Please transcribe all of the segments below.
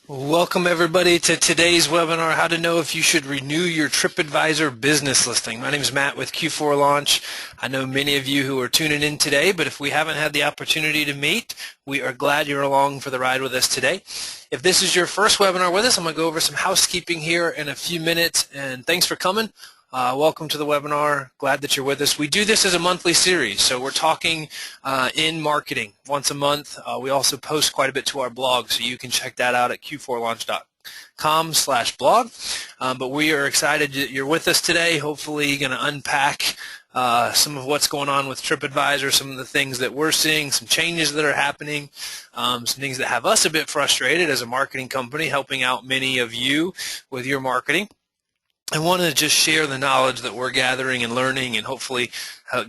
Welcome everybody to today's webinar, How to Know If You Should Renew Your TripAdvisor Business Listing. My name is Matt with Q4Launch. I know many of you who are tuning in today, but if we haven't had the opportunity to meet, we are glad you're along for the ride with us today. If this is your first webinar with us, I'm going to go over some housekeeping here in a few minutes, and thanks for coming. Welcome to the webinar. Glad that you're with us. We do this as a monthly series, so we're talking in marketing once a month. We also post quite a bit to our blog, so you can check that out at q4launch.com/blog. But we are excited that you're with us today. Hopefully you're going to unpack some of what's going on with TripAdvisor, some of the things that we're seeing, some changes that are happening, some things that have us a bit frustrated as a marketing company, helping out many of you with your marketing. I want to just share the knowledge that we're gathering and learning, and hopefully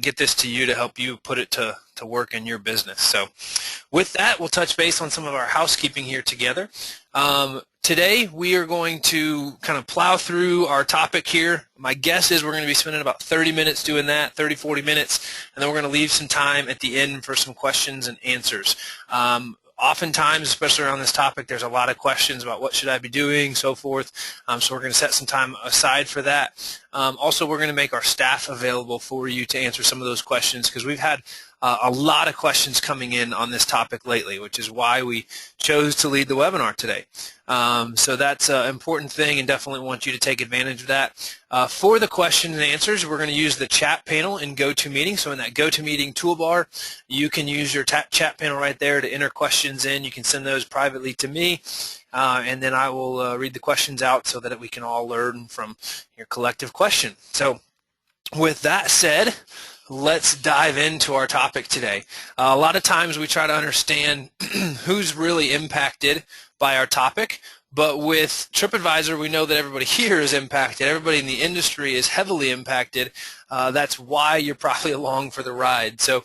get this to you to help you put it to work in your business. So with that, we'll touch base on some of our housekeeping here together. Today we are going to kind of plow through our topic here. My guess is we're going to be spending about 30 minutes doing that, 30-40 minutes, and then we're going to leave some time at the end for some questions and answers. Oftentimes, especially around this topic, there's a lot of questions about what should I be doing, so forth. So we're going to set some time aside for that. Also, we're going to make our staff available for you to answer some of those questions, because we've had a lot of questions coming in on this topic lately, which is why we chose to lead the webinar today. So that's an important thing, and definitely want you to take advantage of that. For the questions and answers, we're going to use the chat panel in GoToMeeting. So in that GoToMeeting toolbar, you can use your chat panel right there to enter questions in. You can send those privately to me, and then I will read the questions out so that we can all learn from your collective question. So with that said, let's dive into our topic today. A lot of times we try to understand who's really impacted by our topic, but with TripAdvisor, we know that everybody here is impacted. Everybody in the industry is heavily impacted. That's why you're probably along for the ride. So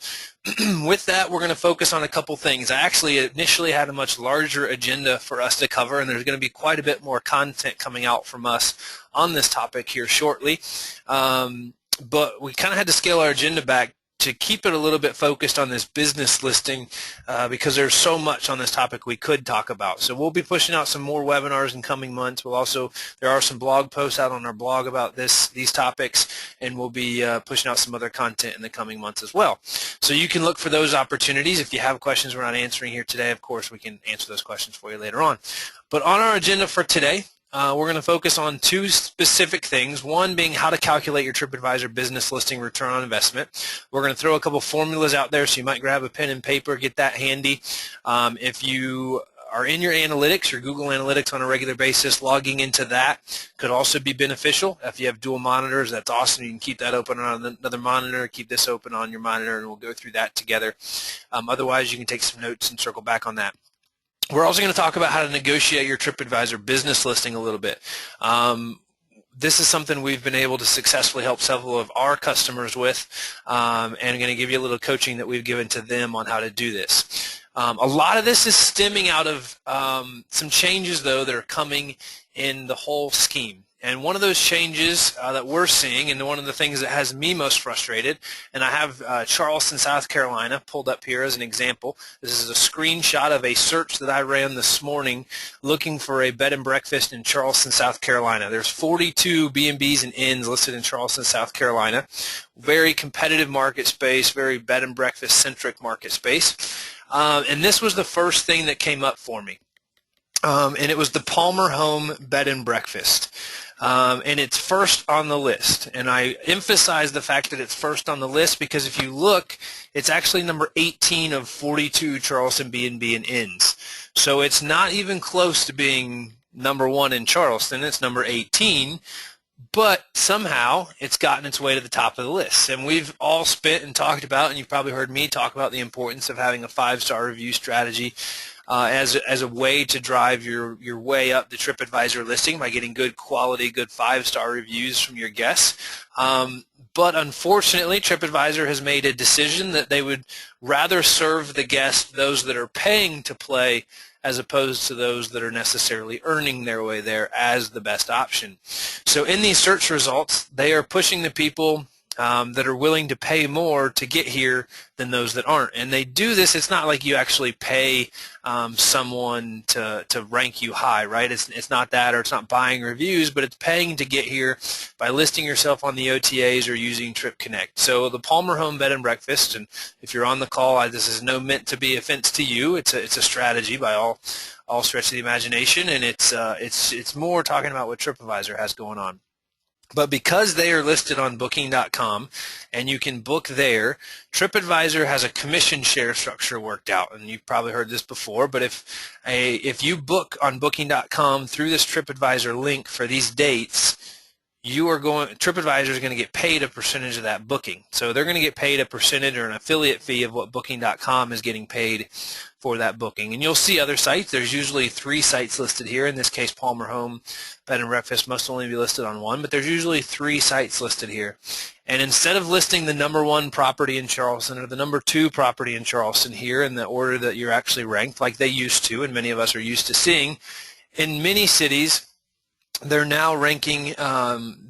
with that, we're going to focus on a couple things. I actually initially had a much larger agenda for us to cover, and there's going to be quite a bit more content coming out from us on this topic here shortly. But we kind of had to scale our agenda back to keep it a little bit focused on this business listing, because there's so much on this topic we could talk about. So we'll be pushing out some more webinars in coming months. There are some blog posts out on our blog about these topics, and we'll be pushing out some other content in the coming months as well. So you can look for those opportunities. If you have questions we're not answering here today, of course, we can answer those questions for you later on. But on our agenda for today, we're going to focus on two specific things, one being how to calculate your TripAdvisor business listing return on investment. We're going to throw a couple formulas out there, so you might grab a pen and paper, get that handy. If you are in your analytics, your Google Analytics on a regular basis, logging into that could also be beneficial. If you have dual monitors, that's awesome. You can keep that open on another monitor, keep this open on your monitor, and we'll go through that together. Otherwise, you can take some notes and circle back on that. We're also going to talk about how to negotiate your TripAdvisor business listing a little bit. This is something we've been able to successfully help several of our customers with, and I'm going to give you a little coaching that we've given to them on how to do this. A lot of this is stemming out of some changes, though, that are coming in the whole scheme. And one of those changes that we're seeing, and one of the things that has me most frustrated, and I have Charleston, South Carolina pulled up here as an example. This is a screenshot of a search that I ran this morning looking for a bed and breakfast in Charleston, South Carolina. There's 42 B&Bs and inns listed in Charleston, South Carolina. Very competitive market space, very bed and breakfast centric market space. And this was the first thing that came up for me. And it was the Palmer Home Bed and Breakfast. And it's first on the list. And I emphasize the fact that it's first on the list because if you look, it's actually number 18 of 42 Charleston B&B and inns. So it's not even close to being number one in Charleston. It's number 18. But somehow it's gotten its way to the top of the list. And we've all spent and talked about, and you've probably heard me talk about the importance of having a 5-star review strategy as a way to drive your way up the TripAdvisor listing by getting good quality, good 5-star reviews from your guests. But unfortunately, TripAdvisor has made a decision that they would rather serve the guests, those that are paying to play, as opposed to those that are necessarily earning their way there as the best option. So in these search results, they are pushing the people that are willing to pay more to get here than those that aren't. And they do this, it's not like you actually pay someone to rank you high, right? It's not that, or it's not buying reviews, but it's paying to get here by listing yourself on the OTAs or using Trip Connect. So the Palmer Home Bed and Breakfast, and if you're on the call, this is no meant to be offense to you. It's a strategy by all stretch of the imagination, and it's more talking about what TripAdvisor has going on. But because they are listed on Booking.com and you can book there, TripAdvisor has a commission share structure worked out. And you've probably heard this before, but if you book on Booking.com through this TripAdvisor link for these dates, TripAdvisor is going to get paid a percentage of that booking. So they're going to get paid a percentage or an affiliate fee of what Booking.com is getting paid for that booking. And you'll see other sites. There's usually 3 sites listed here. In this case, Palmer Home Bed and Breakfast must only be listed on 1, but there's usually 3 sites listed here. And instead of listing the #1 property in Charleston or the #2 property in Charleston here in the order that you're actually ranked, like they used to, and many of us are used to seeing, in many cities, they're now ranking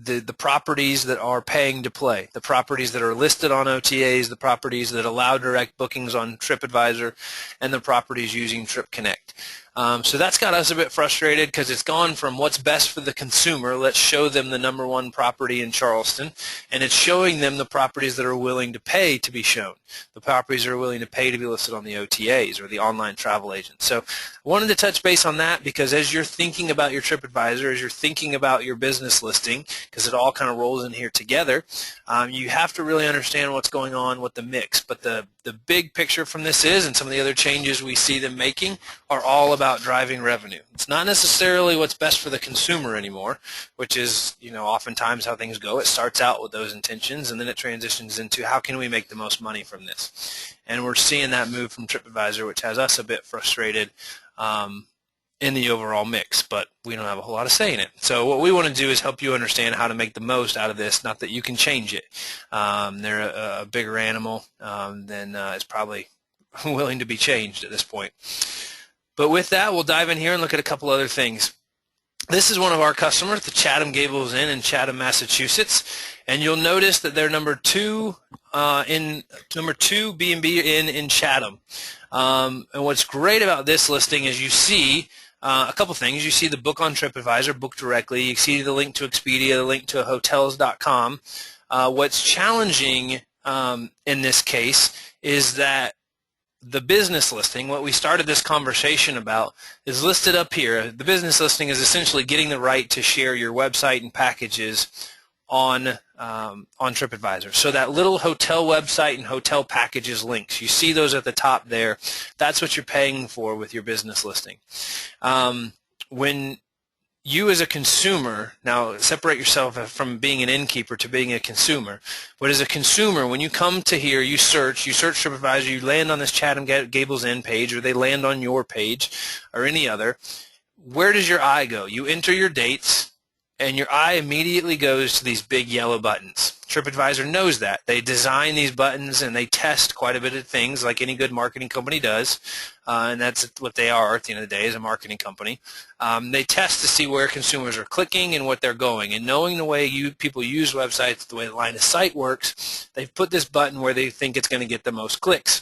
the properties that are paying to play, the properties that are listed on OTAs, the properties that allow direct bookings on TripAdvisor, and the properties using Trip Connect. So that's got us a bit frustrated because it's gone from what's best for the consumer, let's show them the #1 property in Charleston, and it's showing them the properties that are willing to pay to be shown, the properties that are willing to pay to be listed on the OTAs or the online travel agents. So I wanted to touch base on that because as you're thinking about your TripAdvisor, as you're thinking about your business listing, because it all kind of rolls in here together, you have to really understand what's going on with the mix. But the big picture from this is, and some of the other changes we see them making, are all about driving revenue. It's not necessarily what's best for the consumer anymore, which is, oftentimes how things go. It starts out with those intentions, and then it transitions into how can we make the most money from this. And we're seeing that move from TripAdvisor, which has us a bit frustrated in the overall mix, but we don't have a whole lot of say in it. So what we want to do is help you understand how to make the most out of this, not that you can change it. They're a bigger animal than is probably willing to be changed at this point. But with that, we'll dive in here and look at a couple other things. This is one of our customers, the Chatham Gables Inn in Chatham, Massachusetts, and you'll notice that they're number 2 B&B Inn in Chatham. And what's great about this listing is you see a couple things. You see the book on TripAdvisor, book directly. You see the link to Expedia, the link to hotels.com. What's challenging in this case is that the business listing, what we started this conversation about, is listed up here. The business listing is essentially getting the right to share your website and packages on TripAdvisor. So that little hotel website and hotel packages links, you see those at the top there. That's what you're paying for with your business listing. When you as a consumer, now separate yourself from being an innkeeper to being a consumer, but as a consumer, when you come to here, you search TripAdvisor, you land on this Chatham Gables Inn page, or they land on your page or any other, where does your eye go? You enter your dates, and your eye immediately goes to these big yellow buttons. TripAdvisor knows that. They design these buttons and they test quite a bit of things like any good marketing company does, and that's what they are at the end of the day, is a marketing company. They test to see where consumers are clicking and what they're going, and knowing the way people use websites, the way the line of sight works, they've put this button where they think it's going to get the most clicks.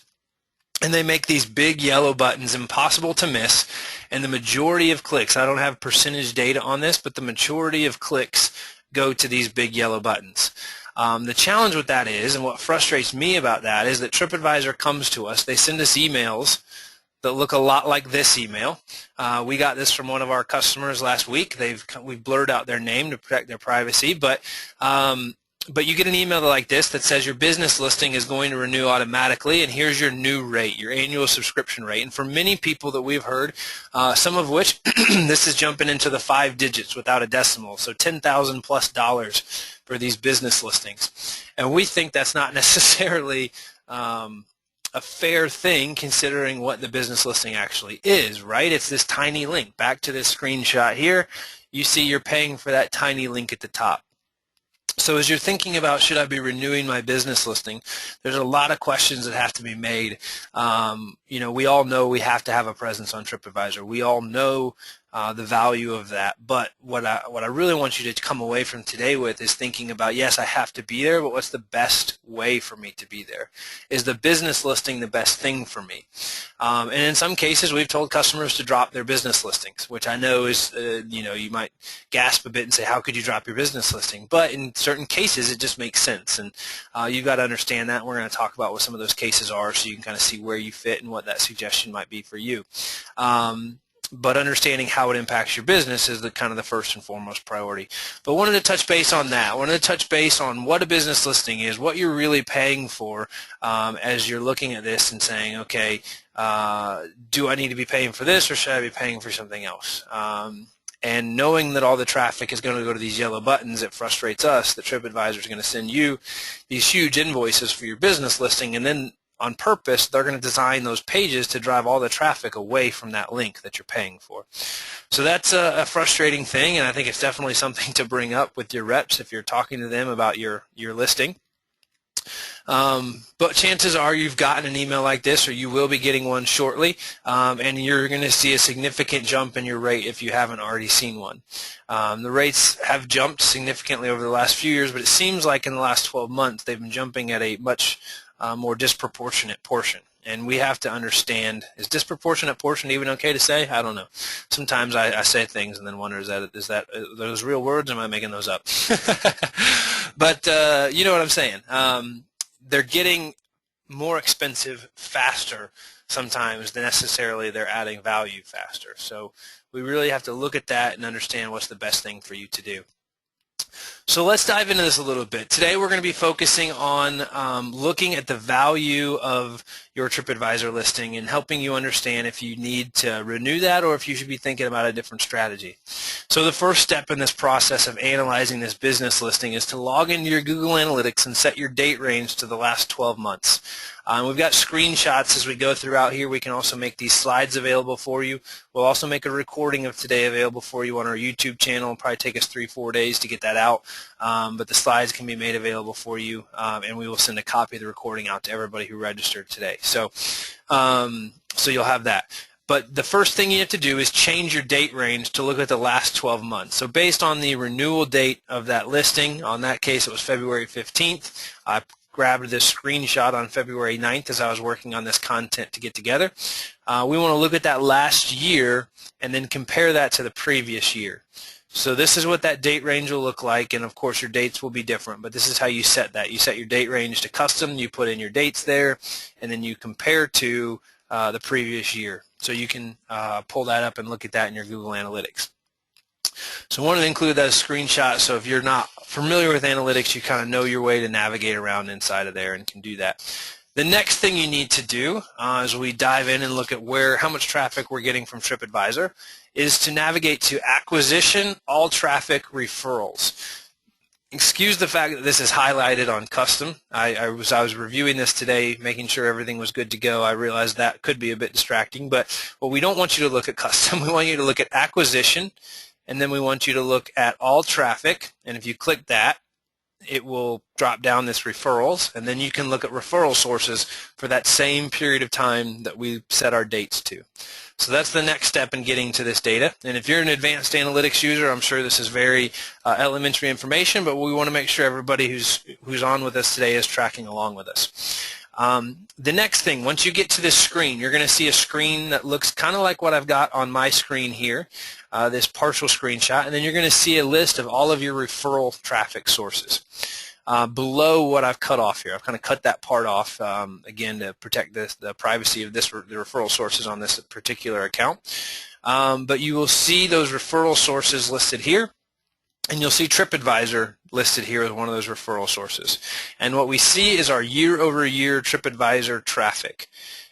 And they make these big yellow buttons impossible to miss, and the majority of clicks, I don't have percentage data on this, but the majority of clicks go to these big yellow buttons. The challenge with that is, and what frustrates me about that, is that TripAdvisor comes to us, they send us emails that look a lot like this email. We got this from one of our customers last week. We've blurred out their name to protect their privacy, but you get an email like this that says your business listing is going to renew automatically, and here's your new rate, your annual subscription rate. And for many people that we've heard, some of which this is jumping into the 5 digits without a decimal, so $10,000 plus for these business listings. And we think that's not necessarily a fair thing considering what the business listing actually is, right? It's this tiny link. Back to this screenshot here, you see you're paying for that tiny link at the top. So as you're thinking about, should I be renewing my business listing, there's a lot of questions that have to be made. we all know we have to have a presence on TripAdvisor. We all know the value of that. But what I really want you to come away from today with is thinking about, yes, I have to be there, but what's the best way for me to be there? Is the business listing the best thing for me? And in some cases, we've told customers to drop their business listings, which I know is, you might gasp a bit and say, how could you drop your business listing? But in certain cases, it just makes sense. And you've got to understand that. We're going to talk about what some of those cases are so you can kind of see where you fit and what that suggestion might be for you. But understanding how it impacts your business is the kind of the first and foremost priority. But wanted to touch base on that. Wanted to touch base on what a business listing is, what you're really paying for as you're looking at this and saying, okay, do I need to be paying for this or should I be paying for something else? And knowing that all the traffic is going to go to these yellow buttons, it frustrates us that TripAdvisor is going to send you these huge invoices for your business listing, and then on purpose, they're going to design those pages to drive all the traffic away from that link that you're paying for. So that's a frustrating thing, and I think it's definitely something to bring up with your reps if you're talking to them about your listing. But chances are you've gotten an email like this, or you will be getting one shortly, and you're going to see a significant jump in your rate if you haven't already seen one. The rates have jumped significantly over the last few years, but it seems like in the last 12 months they've been jumping at a much more disproportionate portion. And we have to understand, is disproportionate portion even okay to say? I don't know. Sometimes I say things and then wonder, is that those real words, or am I making those up? But you know what I'm saying. They're getting more expensive faster sometimes than necessarily they're adding value faster. So we really have to look at that and understand what's the best thing for you to do. So let's dive into this a little bit. Today we're going to be focusing on looking at the value of your TripAdvisor listing and helping you understand if you need to renew that or if you should be thinking about a different strategy. So the first step in this process of analyzing this business listing is to log into your Google Analytics and set your date range to the last 12 months. We've got screenshots as we go throughout here. We can also make these slides available for you. We'll also make a recording of today available for you on our YouTube channel. It'll probably take us 3-4 days to get that out, but the slides can be made available for you, and we will send a copy of the recording out to everybody who registered today. So you'll have that. But the first thing you have to do is change your date range to look at the last 12 months. So based on the renewal date of that listing, on that case it was February 15th, I grabbed this screenshot on February 9th as I was working on this content to get together. We want to look at that last year and then compare that to the previous year. So this is what that date range will look like, and of course your dates will be different, but this is how you set that. You set your date range to custom, you put in your dates there, and then you compare to the previous year. So you can pull that up and look at that in your Google Analytics. So I wanted to include that as a screenshot, so if you're not familiar with analytics, you kind of know your way to navigate around inside of there and can do that. The next thing you need to do as we dive in and look at how much traffic we're getting from TripAdvisor is to navigate to acquisition, all traffic, referrals. Excuse the fact that this is highlighted on custom. I was reviewing this today, making sure everything was good to go. I realized that could be a bit distracting, but we don't want you to look at custom. We want you to look at acquisition, and then we want you to look at all traffic, and if you click that, it will drop down this referrals, and then you can look at referral sources for that same period of time that we set our dates to. So that's the next step in getting to this data. And if you're an advanced analytics user, I'm sure this is very elementary information, but we want to make sure everybody who's on with us today is tracking along with us. The next thing, once you get to this screen, you're going to see a screen that looks kind of like what I've got on my screen here, this partial screenshot, and then you're going to see a list of all of your referral traffic sources. Below what I've cut off here, I've kind of cut that part off, again, to protect the privacy of the referral sources on this particular account. But you will see those referral sources listed here, and you'll see TripAdvisor listed here as one of those referral sources. And what we see is our year-over-year TripAdvisor traffic.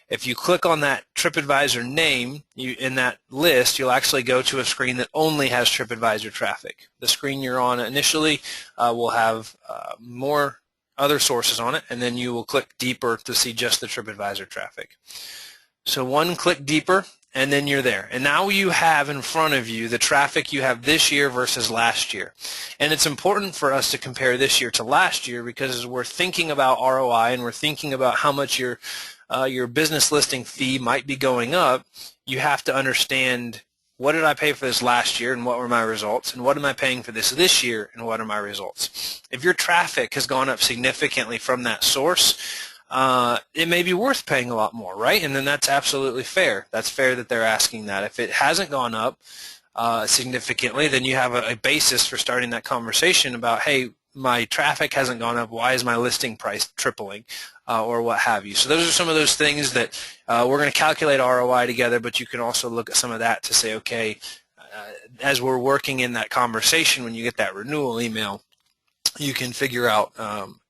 If you click on that TripAdvisor name in that list, you'll actually go to a screen that only has TripAdvisor traffic. The screen you're on initially will have more other sources on it, and then you will click deeper to see just the TripAdvisor traffic. So one click deeper, and then you're there. And now you have in front of you the traffic you have this year versus last year. And it's important for us to compare this year to last year because we're thinking about ROI and we're thinking about how much you're your business listing fee might be going up, you have to understand, what did I pay for this last year and what were my results, and what am I paying for this year and what are my results? If your traffic has gone up significantly from that source, it may be worth paying a lot more, right? And then that's absolutely fair. That's fair that they're asking that. If it hasn't gone up significantly, then you have a basis for starting that conversation about, hey, my traffic hasn't gone up, why is my listing price tripling, or what have you. So those are some of those things that we're going to calculate ROI together, but you can also look at some of that to say, okay, as we're working in that conversation, when you get that renewal email, you can figure out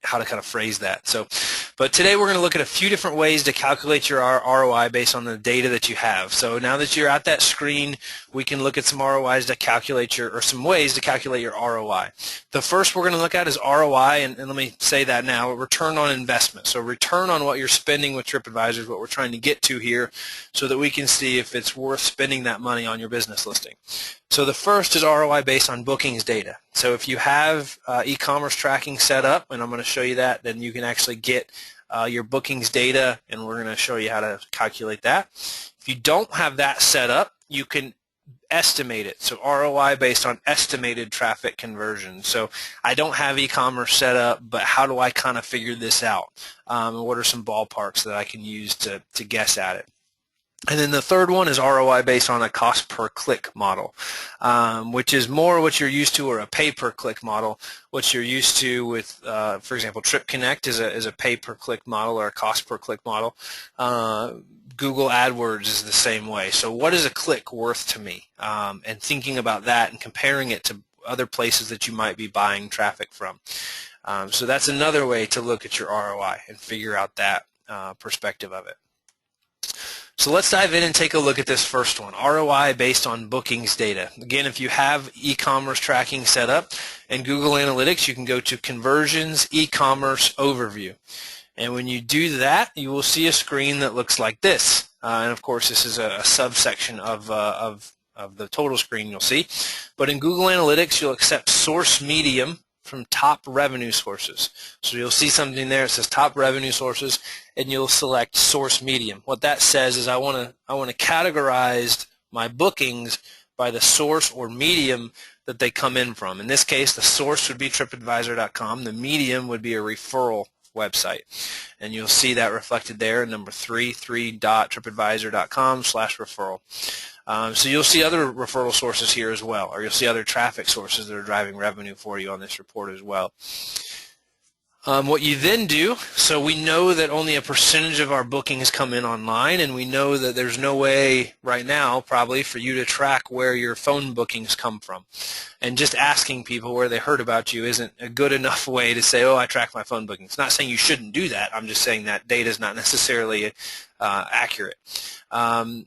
how to kind of phrase that. But today we're going to look at a few different ways to calculate your ROI based on the data that you have. So now that you're at that screen, we can look at some ROIs to calculate some ways to calculate your ROI. The first we're going to look at is ROI, and let me say that now, return on investment. So return on what you're spending with TripAdvisor is what we're trying to get to here, so that we can see if it's worth spending that money on your business listing. So the first is ROI based on bookings data. So if you have e-commerce tracking set up, and I'm going to show you that, then you can actually get your bookings data, and we're going to show you how to calculate that. If you don't have that set up, you can estimate it. So ROI based on estimated traffic conversion. So I don't have e-commerce set up, but how do I kind of figure this out? And what are some ballparks that I can use to guess at it? And then the third one is ROI based on a cost per click model, which is more what you're used to, or a pay per click model. What you're used to with, for example, Trip Connect is a pay per click model or a cost per click model. Google AdWords is the same way. So what is a click worth to me? And thinking about that and comparing it to other places that you might be buying traffic from. So that's another way to look at your ROI and figure out that perspective of it. So let's dive in and take a look at this first one, ROI based on bookings data. Again, if you have e-commerce tracking set up in Google Analytics, you can go to Conversions E-commerce Overview. And when you do that, you will see a screen that looks like this. And of course, this is a subsection of the total screen you'll see. But in Google Analytics, you'll accept source medium from top revenue sources. So you'll see something there that says top revenue sources, and you'll select source medium. What that says is I want to categorize my bookings by the source or medium that they come in from. In this case, the source would be TripAdvisor.com. The medium would be a referral website, and you'll see that reflected there, number 3.tripadvisor.com/referral. So you'll see other referral sources here as well, or you'll see other traffic sources that are driving revenue for you on this report as well. What you then do, so we know that only a percentage of our bookings come in online, and we know that there's no way right now probably for you to track where your phone bookings come from. And just asking people where they heard about you isn't a good enough way to say, oh, I track my phone bookings. Not saying you shouldn't do that. I'm just saying that data is not necessarily accurate.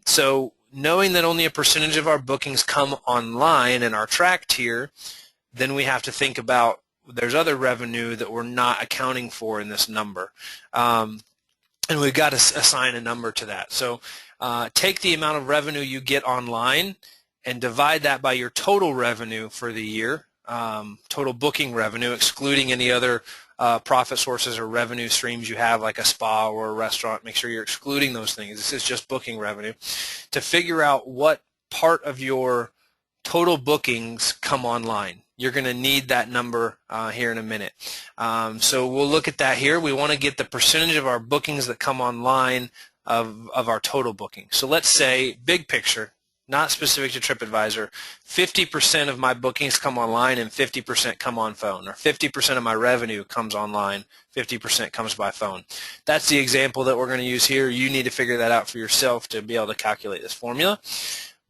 So knowing that only a percentage of our bookings come online and are tracked here, then we have to think about there's other revenue that we're not accounting for in this number. And we've got to assign a number to that. So take the amount of revenue you get online and divide that by your total revenue for the year, total booking revenue, excluding any other profit sources or revenue streams you have, like a spa or a restaurant. Make sure you're excluding those things. This is just booking revenue. To figure out what part of your total bookings come online, you're going to need that number here in a minute. So we'll look at that here. We want to get the percentage of our bookings that come online of our total bookings. So let's say, big picture, not specific to TripAdvisor, 50% of my bookings come online and 50% come on phone, or 50% of my revenue comes online, 50% comes by phone. That's the example that we're going to use here. You need to figure that out for yourself to be able to calculate this formula.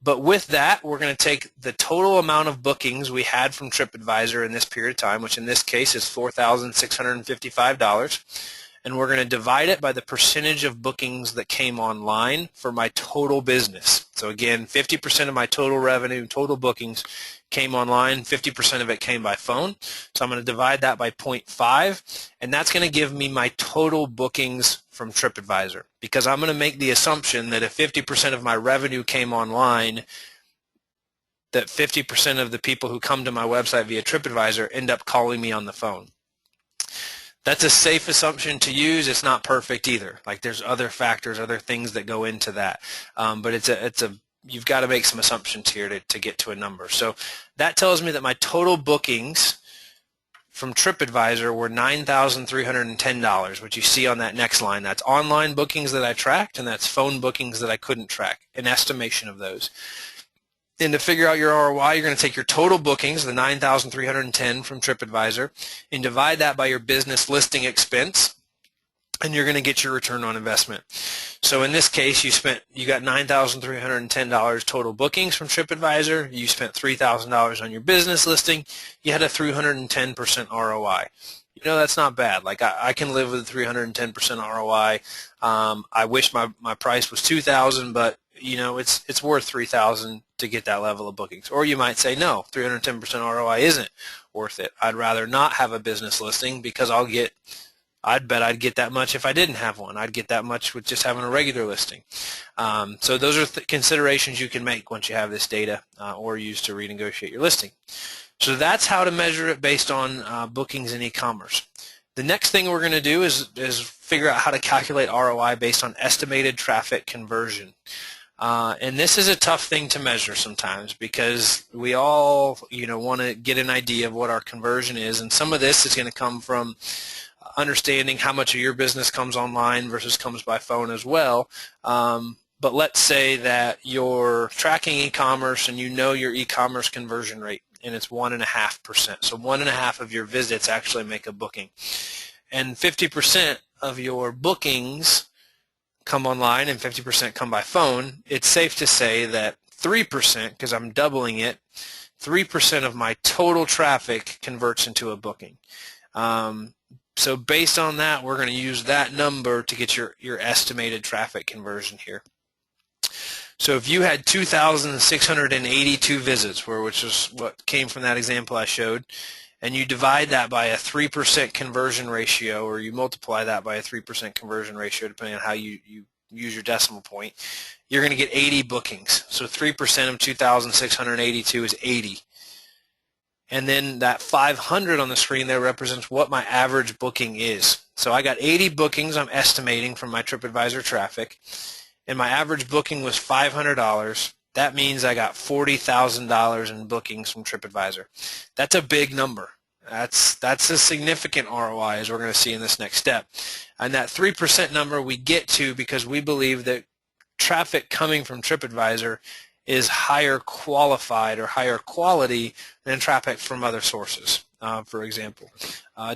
But with that, we're going to take the total amount of bookings we had from TripAdvisor in this period of time, which in this case is $4,655, and we're going to divide it by the percentage of bookings that came online for my total business. So again, 50% of my total revenue, total bookings came online, 50% of it came by phone. So I'm going to divide that by 0.5, and that's going to give me my total bookings from TripAdvisor, because I'm going to make the assumption that if 50% of my revenue came online, that 50% of the people who come to my website via TripAdvisor end up calling me on the phone. That's a safe assumption to use. It's not perfect either. Like there's other factors, other things that go into that. But you've got to make some assumptions here to get to a number. So that tells me that my total bookings from TripAdvisor were $9,310, which you see on that next line. That's online bookings that I tracked, and that's phone bookings that I couldn't track, an estimation of those. And to figure out your ROI, you're going to take your total bookings, the $9,310 from TripAdvisor, and divide that by your business listing expense, and you're going to get your return on investment. So in this case, you got $9,310 total bookings from TripAdvisor. You spent $3,000 on your business listing. You had a 310% ROI. You know, that's not bad. Like I can live with a 310% ROI. I wish my price was $2,000, but you know, it's worth $3,000 to get that level of bookings. Or you might say, no, 310% ROI isn't worth it. I'd rather not have a business listing because I'd bet I'd get that much if I didn't have one. I'd get that much with just having a regular listing. So those are considerations you can make once you have this data or use to renegotiate your listing. So that's how to measure it based on bookings in e-commerce. The next thing we're going to do is figure out how to calculate ROI based on estimated traffic conversion. And this is a tough thing to measure sometimes because we all, want to get an idea of what our conversion is, and some of this is going to come from understanding how much of your business comes online versus comes by phone as well. But let's say that you're tracking e-commerce and you know your e-commerce conversion rate, and it's 1.5%. So 1.5 of your visits actually make a booking. And 50% of your bookings come online and 50% come by phone. It's safe to say that 3%, because I'm doubling it, 3% of my total traffic converts into a booking. So based on that, we're going to use that number to get your estimated traffic conversion here. So if you had 2,682 visits, which is what came from that example I showed, and you divide that by a 3% conversion ratio, or you multiply that by a 3% conversion ratio, depending on how you use your decimal point, you're going to get 80 bookings. So 3% of 2,682 is 80. And then that 500 on the screen there represents what my average booking is. So I got 80 bookings I'm estimating from my TripAdvisor traffic, and my average booking was $500. That means I got $40,000 in bookings from TripAdvisor. That's a big number. That's a significant ROI, as we're going to see in this next step. And that 3% number we get to because we believe that traffic coming from TripAdvisor is higher qualified or higher quality than traffic from other sources. For example,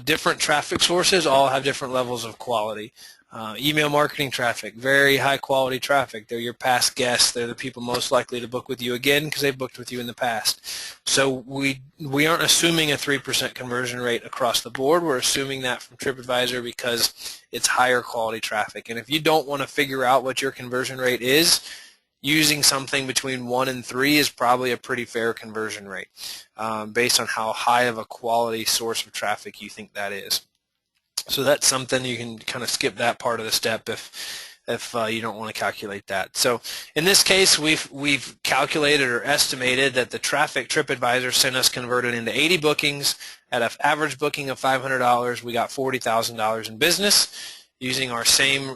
different traffic sources all have different levels of quality. Email marketing traffic, very high quality traffic. They're your past guests. They're the people most likely to book with you again because they've booked with you in the past. So we aren't assuming a 3% conversion rate across the board. We're assuming that from TripAdvisor because it's higher quality traffic. And if you don't want to figure out what your conversion rate is, using something between 1 and 3 is probably a pretty fair conversion rate based on how high of a quality source of traffic you think that is. So that's something you can kind of skip that part of the step if you don't want to calculate that. So in this case, we've calculated or estimated that the traffic TripAdvisor sent us converted into 80 bookings at an average booking of $500. We got $40,000 in business. Using our same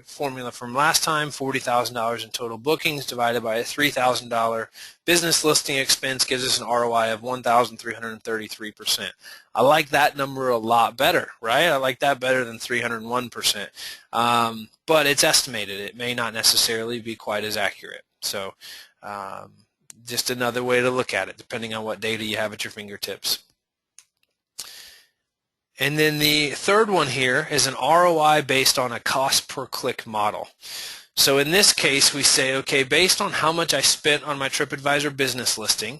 formula from last time, $40,000 in total bookings divided by a $3,000 business listing expense gives us an ROI of 1,333%. I like that number a lot better, right? I like that better than 301%. But it's estimated. It may not necessarily be quite as accurate. So just another way to look at it, depending on what data you have at your fingertips. And then the third one here is an ROI based on a cost per click model. So in this case, we say, okay, based on how much I spent on my TripAdvisor business listing,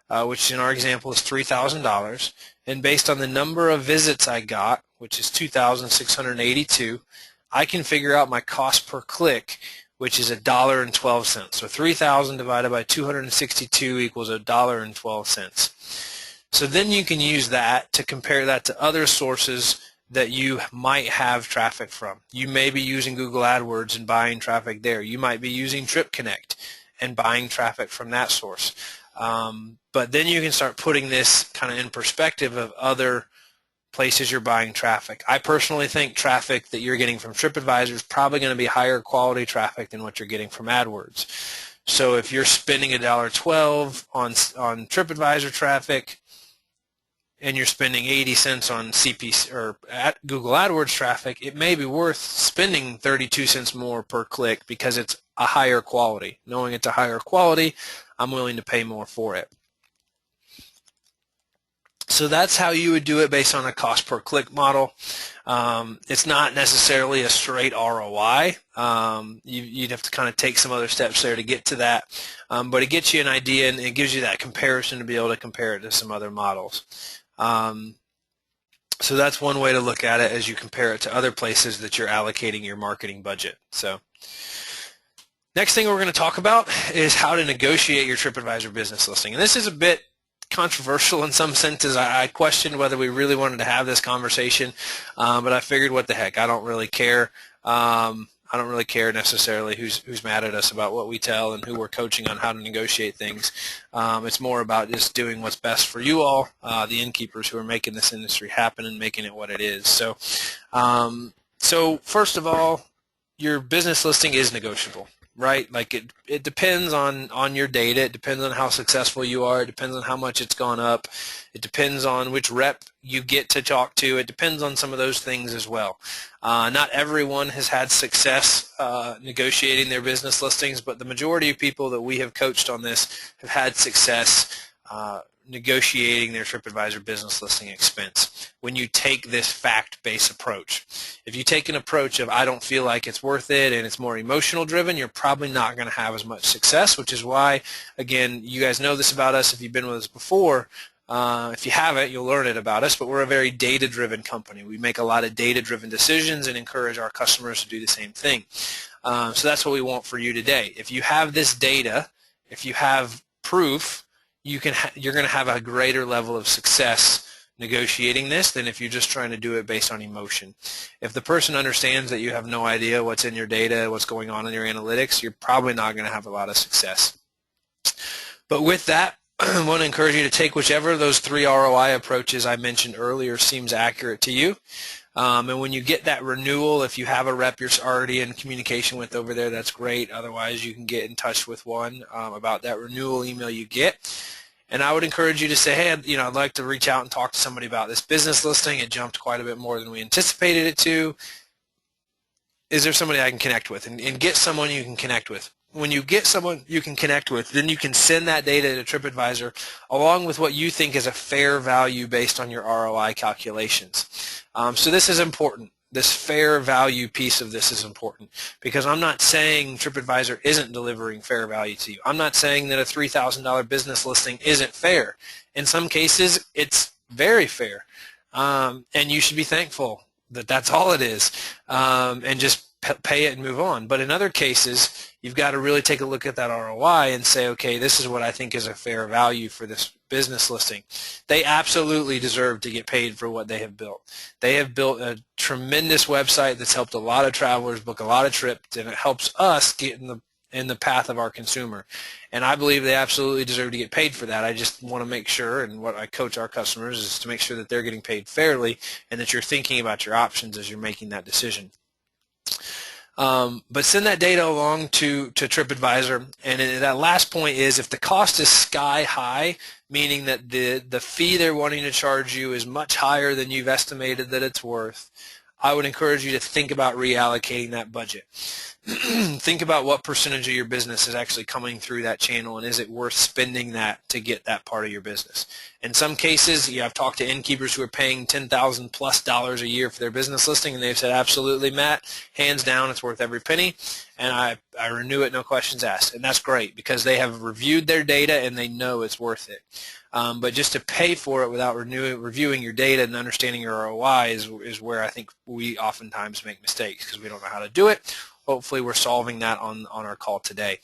which in our example is $3,000, and based on the number of visits I got, which is 2,682, I can figure out my cost per click, which is $1.12. So 3,000 divided by 262 equals $1.12. So then you can use that to compare that to other sources that you might have traffic from. You may be using Google AdWords and buying traffic there. You might be using TripConnect and buying traffic from that source. But then you can start putting this kind of in perspective of other places you're buying traffic. I personally think traffic that you're getting from TripAdvisor is probably going to be higher quality traffic than what you're getting from AdWords. So if you're spending $1.12 on TripAdvisor traffic and you're spending 80 cents on CPC or at Google AdWords traffic, it may be worth spending 32 cents more per click because it's a higher quality. Knowing it's a higher quality, I'm willing to pay more for it. So that's how you would do it based on a cost per click model. It's not necessarily a straight ROI. You'd have to kind of take some other steps there to get to that. But it gets you an idea and it gives you that comparison to be able to compare it to some other models. So that's one way to look at it as you compare it to other places that you're allocating your marketing budget. So next thing we're going to talk about is how to negotiate your TripAdvisor business listing. And this is a bit controversial in some senses. I questioned whether we really wanted to have this conversation, but I figured, what the heck, I don't really care. I don't really care necessarily who's mad at us about what we tell and who we're coaching on how to negotiate things. It's more about just doing what's best for you all, the innkeepers who are making this industry happen and making it what it is. So, so first of all, your business listing is negotiable. Right? Like it depends on your data. It depends on how successful you are. It depends on how much it's gone up. It depends on which rep you get to talk to. It depends on some of those things as well. Not everyone has had success negotiating their business listings, but the majority of people that we have coached on this have had success negotiating their TripAdvisor business listing expense when you take this fact-based approach. If you take an approach of I don't feel like it's worth it and it's more emotional driven, you're probably not going to have as much success, which is why, again, you guys know this about us if you've been with us before. If you haven't, you'll learn it about us, but we're a very data-driven company. We make a lot of data-driven decisions and encourage our customers to do the same thing. So that's what we want for you today. If you have this data, if you have proof, you're going to have a greater level of success negotiating this than if you're just trying to do it based on emotion. If the person understands that you have no idea what's in your data, what's going on in your analytics, you're probably not going to have a lot of success. But with that, I want to encourage you to take whichever of those 3 ROI approaches I mentioned earlier seems accurate to you. And when you get that renewal, if you have a rep you're already in communication with over there, that's great. Otherwise, you can get in touch with one about that renewal email you get. And I would encourage you to say, hey, I'd like to reach out and talk to somebody about this business listing. It jumped quite a bit more than we anticipated it to. Is there somebody I can connect with? And get someone you can connect with. When you get someone you can connect with, then you can send that data to TripAdvisor along with what you think is a fair value based on your ROI calculations. So this is important. This fair value piece of this is important because I'm not saying TripAdvisor isn't delivering fair value to you. I'm not saying that a $3,000 business listing isn't fair. In some cases, it's very fair, and you should be thankful that that's all it is, and just pay it and move on. But in other cases, you've got to really take a look at that ROI and say, okay, this is what I think is a fair value for this business listing. They absolutely deserve to get paid for what they have built. They have built a tremendous website that's helped a lot of travelers book a lot of trips, and it helps us get in the path of our consumer. And I believe they absolutely deserve to get paid for that. I just want to make sure, and what I coach our customers is to make sure that they're getting paid fairly and that you're thinking about your options as you're making that decision. But send that data along to TripAdvisor, and that last point is if the cost is sky high, meaning that the fee they're wanting to charge you is much higher than you've estimated that it's worth, I would encourage you to think about reallocating that budget. Think about what percentage of your business is actually coming through that channel, and is it worth spending that to get that part of your business. In some cases, I've talked to innkeepers who are paying $10,000 plus a year for their business listing, and they've said, absolutely, Matt, hands down, it's worth every penny, and I renew it, no questions asked. And that's great because they have reviewed their data and they know it's worth it. But just to pay for it without reviewing your data and understanding your ROI is where I think we oftentimes make mistakes because we don't know how to do it. Hopefully we're solving that on our call today.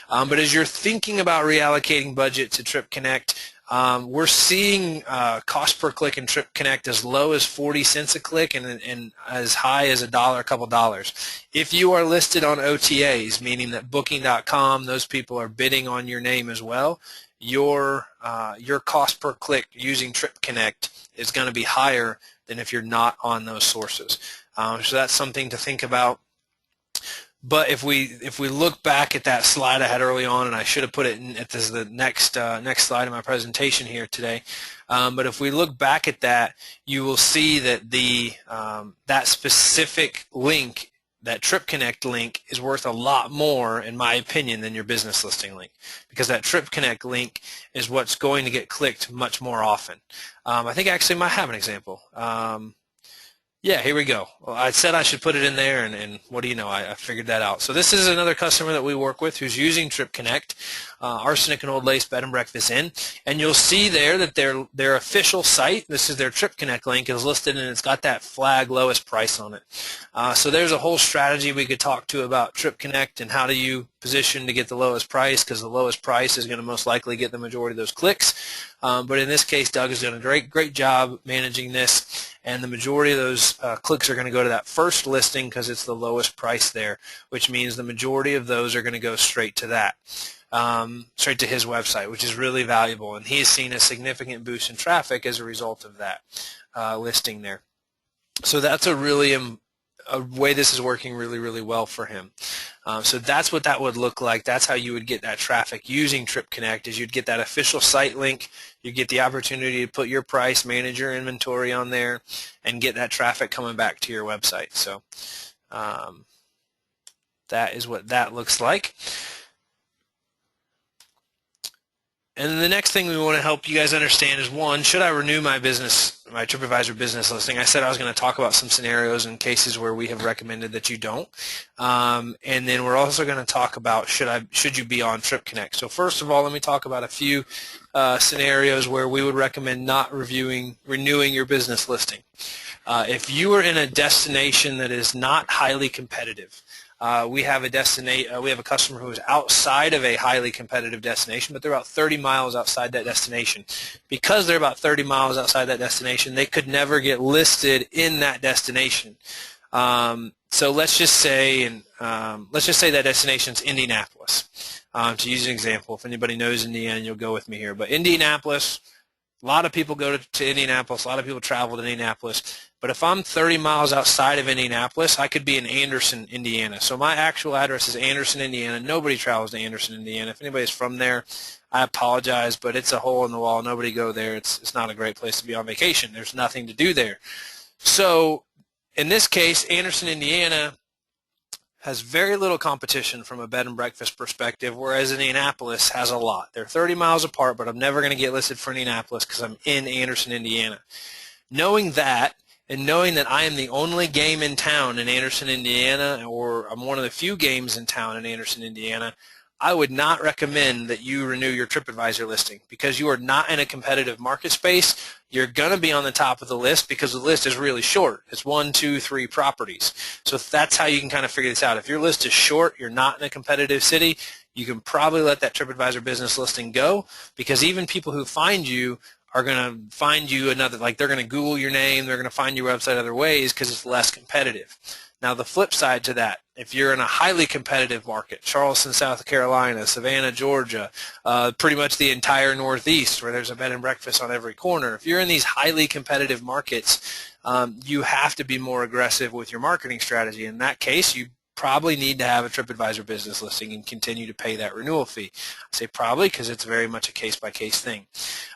But as you're thinking about reallocating budget to Trip Connect, we're seeing cost per click in Trip Connect as low as 40 cents a click and as high as a couple dollars. If you are listed on OTAs, meaning that Booking.com, those people are bidding on your name as well, your cost per click using Trip Connect is going to be higher than if you're not on those sources. So that's something to think about. But if we look back at that slide I had early on, and I should have put it in at the next slide of my presentation here today. But if we look back at that, you will see that that specific link, that Trip Connect link, is worth a lot more, in my opinion, than your business listing link, because that Trip Connect link is what's going to get clicked much more often. I think I actually might have an example. Yeah, here we go. Well, I said I should put it in there, and what do you know? I figured that out. So this is another customer that we work with who's using Trip Connect, Arsenic and Old Lace Bed and Breakfast Inn, and you'll see there that their official site, this is their Trip Connect link, is listed, and it's got that flag lowest price on it. So there's a whole strategy we could talk to about Trip Connect and how do you position to get the lowest price, because the lowest price is going to most likely get the majority of those clicks. But in this case, Doug has done a great job managing this, and the majority of those clicks are going to go to that first listing because it's the lowest price there, which means the majority of those are going to go straight to that, straight to his website, which is really valuable. And he's seen a significant boost in traffic as a result of that listing there. So that's a way this is working really well for him. So that's what that would look like. That's how you would get that traffic using Trip Connect, is you'd get that official site link, you get the opportunity to put your price, manage your inventory on there, and get that traffic coming back to your website. So that is what that looks like. And then the next thing we want to help you guys understand is, one, should I renew my TripAdvisor business listing? I said I was going to talk about some scenarios and cases where we have recommended that you don't. And then we're also going to talk about should you be on Trip Connect. So first of all, let me talk about a few scenarios where we would recommend not renewing your business listing. If you are in a destination that is not highly competitive, we have a customer who is outside of a highly competitive destination, but they're about 30 miles outside that destination. Because they're about 30 miles outside that destination, they could never get listed in that destination. So let's just say that destination's Indianapolis. To use an example, if anybody knows Indiana, you'll go with me here. But Indianapolis, a lot of people go to Indianapolis. A lot of people travel to Indianapolis. But if I'm 30 miles outside of Indianapolis, I could be in Anderson, Indiana. So my actual address is Anderson, Indiana. Nobody travels to Anderson, Indiana. If anybody's from there, I apologize, but it's a hole in the wall. Nobody go there. It's not a great place to be on vacation. There's nothing to do there. So in this case, Anderson, Indiana has very little competition from a bed and breakfast perspective, whereas Indianapolis has a lot. They're 30 miles apart, but I'm never going to get listed for Indianapolis because I'm in Anderson, Indiana. Knowing that, and knowing that I am the only game in town in Anderson, Indiana, or I'm one of the few games in town in Anderson, Indiana, I would not recommend that you renew your TripAdvisor listing, because you are not in a competitive market space. You're going to be on the top of the list because the list is really short. It's 1, 2, 3 properties. So that's how you can kind of figure this out. If your list is short, you're not in a competitive city, you can probably let that TripAdvisor business listing go, because even people who find you are going to find you they're going to Google your name, they're going to find your website other ways because it's less competitive. Now the flip side to that, if you're in a highly competitive market, Charleston, South Carolina, Savannah, Georgia, pretty much the entire Northeast where there's a bed and breakfast on every corner, if you're in these highly competitive markets, you have to be more aggressive with your marketing strategy. In that case, you probably need to have a TripAdvisor business listing and continue to pay that renewal fee. I say probably because it's very much a case-by-case thing.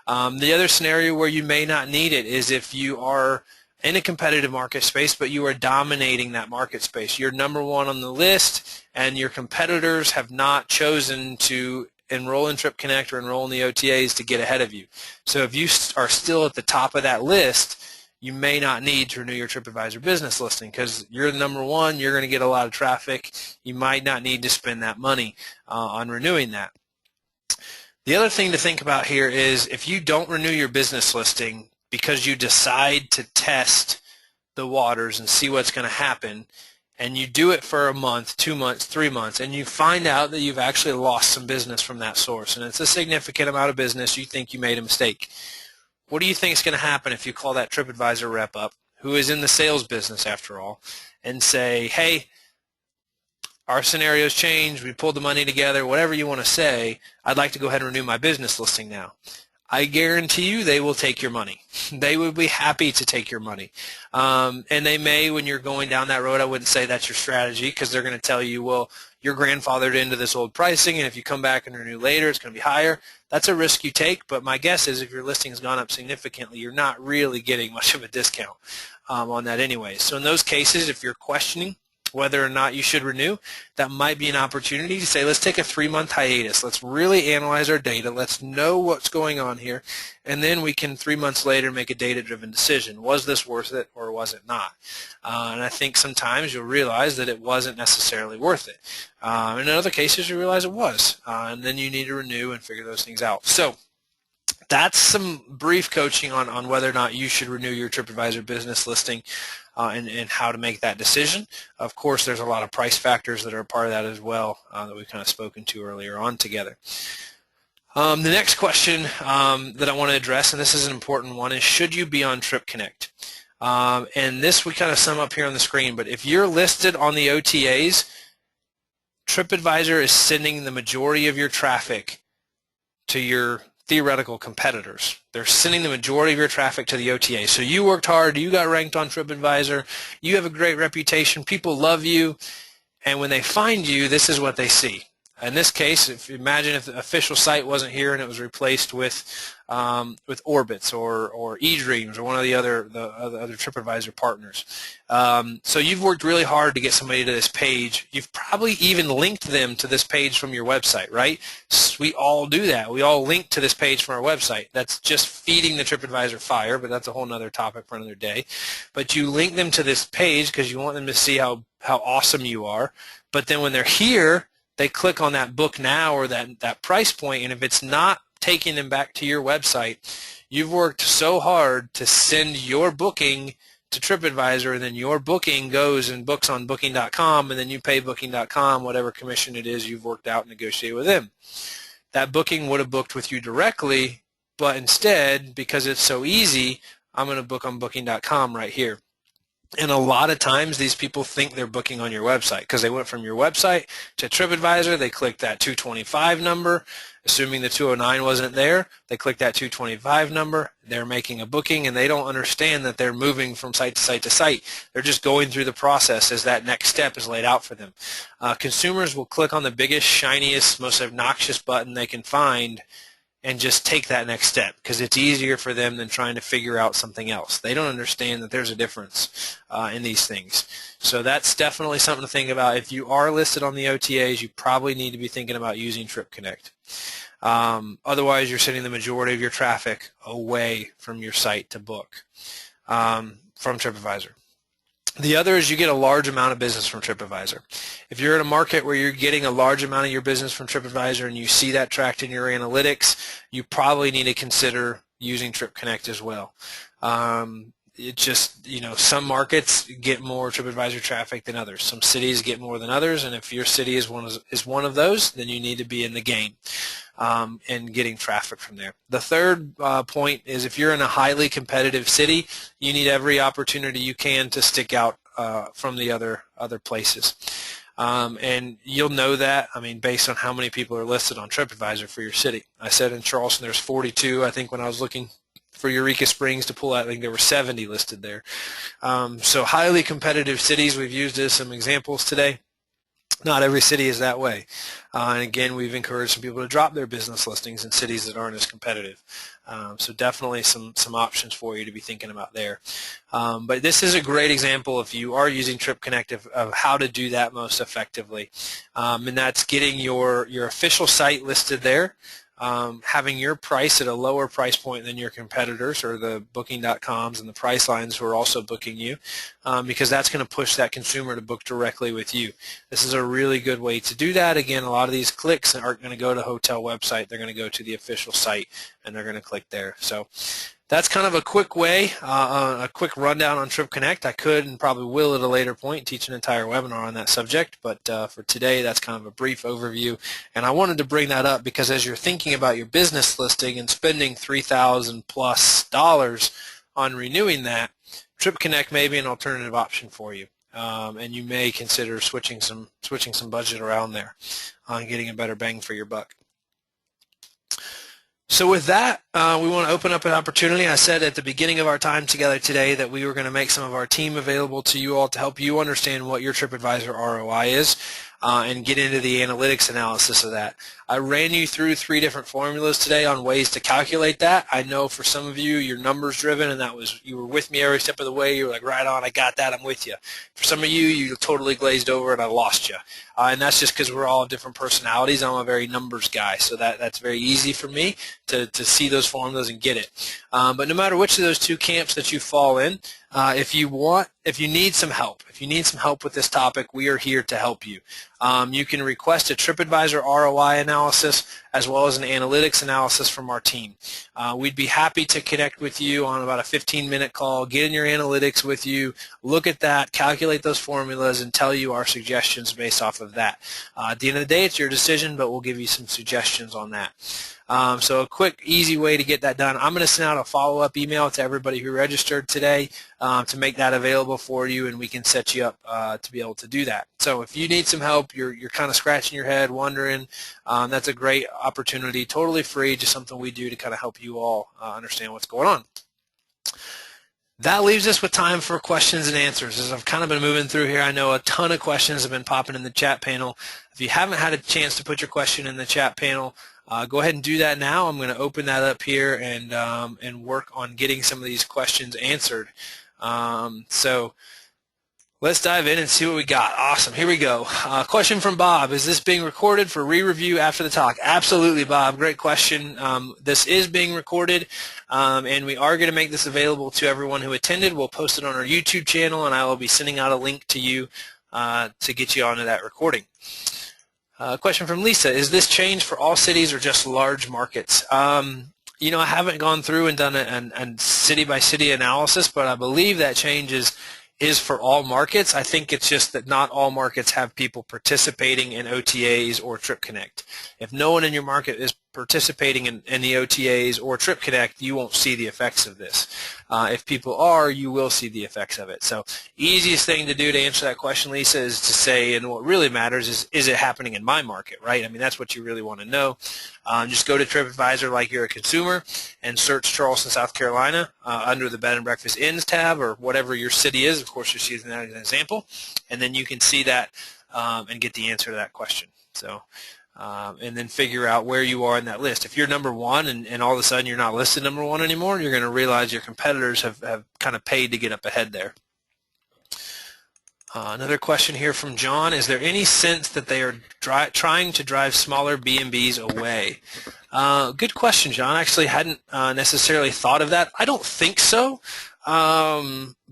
The other scenario where you may not need it is if you are in a competitive market space, but you are dominating that market space. You're number one on the list, and your competitors have not chosen to enroll in Trip Connect or enroll in the OTAs to get ahead of you. So if you are still at the top of that list, you may not need to renew your TripAdvisor business listing because you're the number one. You're going to get a lot of traffic. You might not need to spend that money on renewing that. The other thing to think about here is if you don't renew your business listing because you decide to test the waters and see what's going to happen, and you do it for a month, 2 months, 3 months, and you find out that you've actually lost some business from that source, and it's a significant amount of business, you think you made a mistake. What do you think is going to happen if you call that TripAdvisor rep up, who is in the sales business after all, and say, hey, our scenario's changed, we pulled the money together, whatever you want to say, I'd like to go ahead and renew my business listing now. I guarantee you they will take your money. They would be happy to take your money. And they may, when you're going down that road, I wouldn't say that's your strategy, because they're going to tell you, well, you're grandfathered into this old pricing, and if you come back and renew later, it's going to be higher. That's a risk you take, but my guess is if your listing has gone up significantly, you're not really getting much of a discount on that anyway. So in those cases, if you're questioning whether or not you should renew, that might be an opportunity to say, let's take a 3-month hiatus. Let's really analyze our data. Let's know what's going on here, and then we can 3 months later make a data-driven decision. Was this worth it or was it not? And I think sometimes you'll realize that it wasn't necessarily worth it. In other cases, you realize it was, and then you need to renew and figure those things out. So that's some brief coaching on whether or not you should renew your TripAdvisor business listing and how to make that decision. Of course, there's a lot of price factors that are a part of that as well that we've kind of spoken to earlier on together. The next question that I want to address, and this is an important one, is should you be on TripConnect? And this we kind of sum up here on the screen, but if you're listed on the OTAs, TripAdvisor is sending the majority of your traffic to your theoretical competitors. They're sending the majority of your traffic to the OTA. So you worked hard, you got ranked on TripAdvisor, you have a great reputation, people love you, and when they find you, this is what they see. In this case, imagine if the official site wasn't here and it was replaced with Orbitz or eDreams or one of the other TripAdvisor partners. So you've worked really hard to get somebody to this page. You've probably even linked them to this page from your website, right? We all do that. We all link to this page from our website. That's just feeding the TripAdvisor fire, but that's a whole other topic for another day. But you link them to this page because you want them to see how awesome you are. But then when they're here, they click on that book now or that price point, and if it's not taking them back to your website, you've worked so hard to send your booking to TripAdvisor, and then your booking goes and books on Booking.com, and then you pay Booking.com whatever commission it is you've worked out and negotiated with them. That booking would have booked with you directly, but instead, because it's so easy, I'm going to book on Booking.com right here. And a lot of times these people think they're booking on your website because they went from your website to TripAdvisor. They clicked that 225 number, assuming the 209 wasn't there. They clicked that 225 number. They're making a booking, and they don't understand that they're moving from site to site to site. They're just going through the process as that next step is laid out for them. Consumers will click on the biggest, shiniest, most obnoxious button they can find and just take that next step because it's easier for them than trying to figure out something else. They don't understand that there's a difference in these things. So that's definitely something to think about. If you are listed on the OTAs, you probably need to be thinking about using TripConnect. Otherwise, you're sending the majority of your traffic away from your site to book from TripAdvisor. The other is you get a large amount of business from TripAdvisor. If you're in a market where you're getting a large amount of your business from TripAdvisor and you see that tracked in your analytics, you probably need to consider using TripConnect as well. It just, some markets get more TripAdvisor traffic than others. Some cities get more than others, and if your city is one of those, then you need to be in the game and getting traffic from there. The third point is if you're in a highly competitive city, you need every opportunity you can to stick out from the other places. And you'll know that, based on how many people are listed on TripAdvisor for your city. I said in Charleston there's 42. I think when I was looking for Eureka Springs to pull out, I think there were 70 listed there. So highly competitive cities we've used as some examples today. Not every city is that way. And again, we've encouraged some people to drop their business listings in cities that aren't as competitive. So definitely some options for you to be thinking about there. But this is a great example if you are using TripConnect of how to do that most effectively. And that's getting your official site listed there. Having your price at a lower price point than your competitors or the Booking.coms and the Pricelines who are also booking you, because that's going to push that consumer to book directly with you. This is a really good way to do that. Again, a lot of these clicks aren't going to go to a hotel website. They're going to go to the official site, and they're going to click there. So that's kind of a quick way, a quick rundown on TripConnect. I could and probably will at a later point teach an entire webinar on that subject, but for today that's kind of a brief overview. And I wanted to bring that up because as you're thinking about your business listing and spending $3,000 plus on renewing that, TripConnect may be an alternative option for you. And you may consider switching some budget around there on getting a better bang for your buck. So with that, we want to open up an opportunity. I said at the beginning of our time together today that we were going to make some of our team available to you all to help you understand what your TripAdvisor ROI is and get into the analytics analysis of that. I ran you through 3 different formulas today on ways to calculate that. I know for some of you, you're numbers driven, and you were with me every step of the way. You were like, right on, I got that, I'm with you. For some of you, you totally glazed over and I lost you. And that's just because we're all different personalities. I'm a very numbers guy, so that's very easy for me to see those formulas and get it. But no matter which of those 2 camps that you fall in, if you need some help with this topic, we are here to help you. You can request a TripAdvisor ROI analysis as well as an analytics analysis from our team. We'd be happy to connect with you on about a 15-minute call, get in your analytics with you, look at that, calculate those formulas, and tell you our suggestions based off of that. At the end of the day, it's your decision, but we'll give you some suggestions on that. So a quick, easy way to get that done. I'm going to send out a follow-up email to everybody who registered today to make that available for you, and we can set you up to be able to do that. So if you need some help, you're kind of scratching your head, wondering, that's a great opportunity, totally free, just something we do to kind of help you all understand what's going on. That leaves us with time for questions and answers. As I've kind of been moving through here, I know a ton of questions have been popping in the chat panel. If you haven't had a chance to put your question in the chat panel, go ahead and do that now. I'm going to open that up here and work on getting some of these questions answered. So let's dive in and see what we got. Awesome. Here we go. Question from Bob. Is this being recorded for re-review after the talk? Absolutely, Bob. Great question. This is being recorded, and we are going to make this available to everyone who attended. We'll post it on our YouTube channel, and I will be sending out a link to you to get you onto that recording. Question from Lisa. Is this change for all cities or just large markets? You know, I haven't gone through and done a city-by-city analysis, but I believe that change is for all markets. I think it's just that not all markets have people participating in OTAs or Trip Connect. If no one in your market is participating in the OTAs or Trip Connect, you won't see the effects of this. If people are, you will see the effects of it. So easiest thing to do to answer that question, Lisa, is to say, and what really matters is it happening in my market, right? I mean, that's what you really want to know. Just go to TripAdvisor like you're a consumer and search Charleston, South Carolina under the Bed and Breakfast Inns tab or whatever your city is. Of course, just using that as an example. And then you can see that and get the answer to that question. So. And then figure out where you are in that list. If you're number 1 and all of a sudden you're not listed number 1 anymore, you're going to realize your competitors have kind of paid to get up ahead there. Another question here from John. Is there any sense that they are trying to drive smaller B&Bs away? Good question, John. I actually hadn't necessarily thought of that. I don't think so.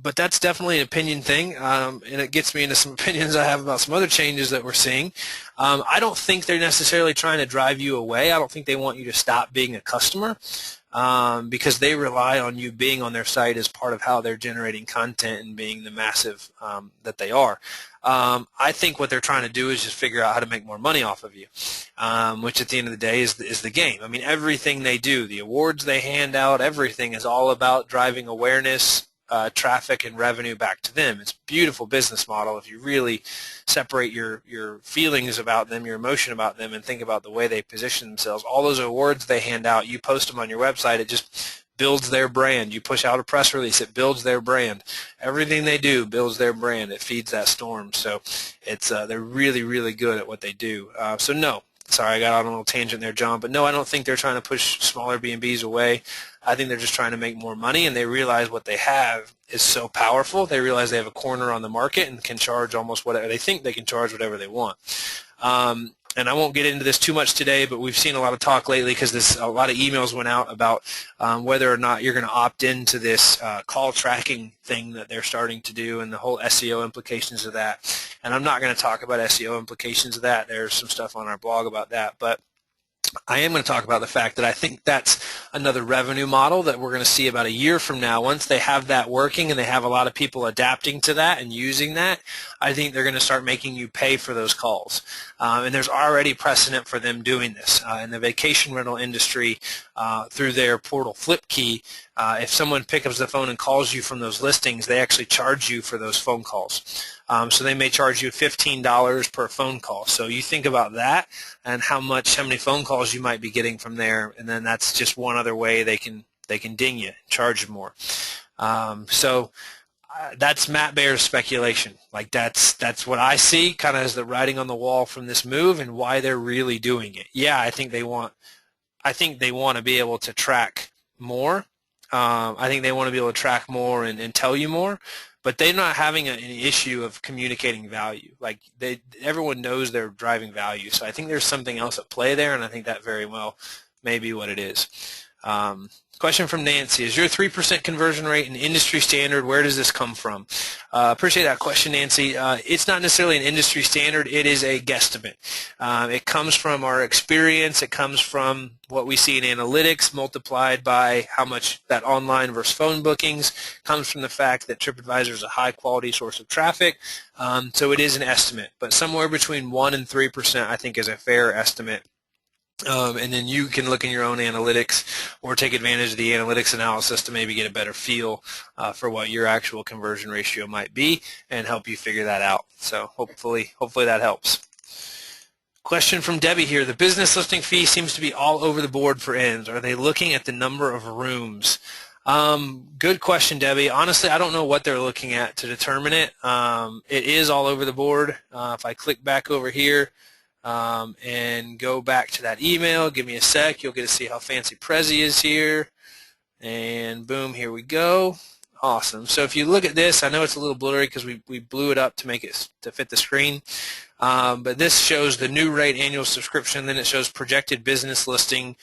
But that's definitely an opinion thing, and it gets me into some opinions I have about some other changes that we're seeing. I don't think they're necessarily trying to drive you away. I don't think they want you to stop being a customer because they rely on you being on their site as part of how they're generating content and being the massive that they are. I think what they're trying to do is just figure out how to make more money off of you, which at the end of the day is the game. I mean, everything they do, the awards they hand out, everything is all about driving awareness, traffic, and revenue back to them. It's a beautiful business model if you really separate your feelings about them, your emotion about them, and think about the way they position themselves. All those awards they hand out, you post them on your website, it just builds their brand. You push out a press release, it builds their brand. Everything they do builds their brand. It feeds that storm. So it's they're really, really good at what they do. So no, sorry, I got on a little tangent there, John, but no, I don't think they're trying to push smaller B&Bs away. I think they're just trying to make more money, and they realize what they have is so powerful. They realize they have a corner on the market and can charge almost whatever they think they can charge whatever they want. And I won't get into this too much today, but we've seen a lot of talk lately because a lot of emails went out about whether or not you're going to opt into this call tracking thing that they're starting to do and the whole SEO implications of that. And I'm not going to talk about SEO implications of that. There's some stuff on our blog about that. But I am going to talk about the fact that I think that's another revenue model that we're going to see about a year from now. Once they have that working and they have a lot of people adapting to that and using that, I think they're going to start making you pay for those calls. And there's already precedent for them doing this. In the vacation rental industry, through their portal FlipKey, if someone picks up the phone and calls you from those listings, they actually charge you for those phone calls. So they may charge you $15 per phone call. So you think about that and how many phone calls you might be getting from there, and then that's just one other way they can ding you, charge you more. That's Matt Bear's speculation. Like that's what I see kind of as the writing on the wall from this move and why they're really doing it. Yeah, I think they want to be able to track more. I think they want to be able to track more and tell you more, but they're not having an issue of communicating value. Like everyone knows they're driving value. So I think there's something else at play there, and I think that very well may be what it is. Question from Nancy: is your 3% conversion rate an industry standard? Where does this come from? Appreciate that question, Nancy. It's not necessarily an industry standard. It is a guesstimate. It comes from our experience. It comes from what we see in analytics multiplied by how much that online versus phone bookings. Comes from the fact that TripAdvisor is a high-quality source of traffic. So it is an estimate. But somewhere between 1% and 3% I think is a fair estimate. And then you can look in your own analytics or take advantage of the analytics analysis to maybe get a better feel for what your actual conversion ratio might be and help you figure that out. So hopefully that helps. Question from Debbie here: the business listing fee seems to be all over the board for inns. Are they looking at the number of rooms? Good question, Debbie. Honestly, I don't know what they're looking at to determine it. It is all over the board. If I click back over here, and go back to that email, give me a sec, you'll get to see how fancy Prezi is here, and boom, here we go. Awesome. So if you look at this, I know it's a little blurry because we blew it up to make it to fit the screen, but this shows the new rate annual subscription, then it shows projected business listing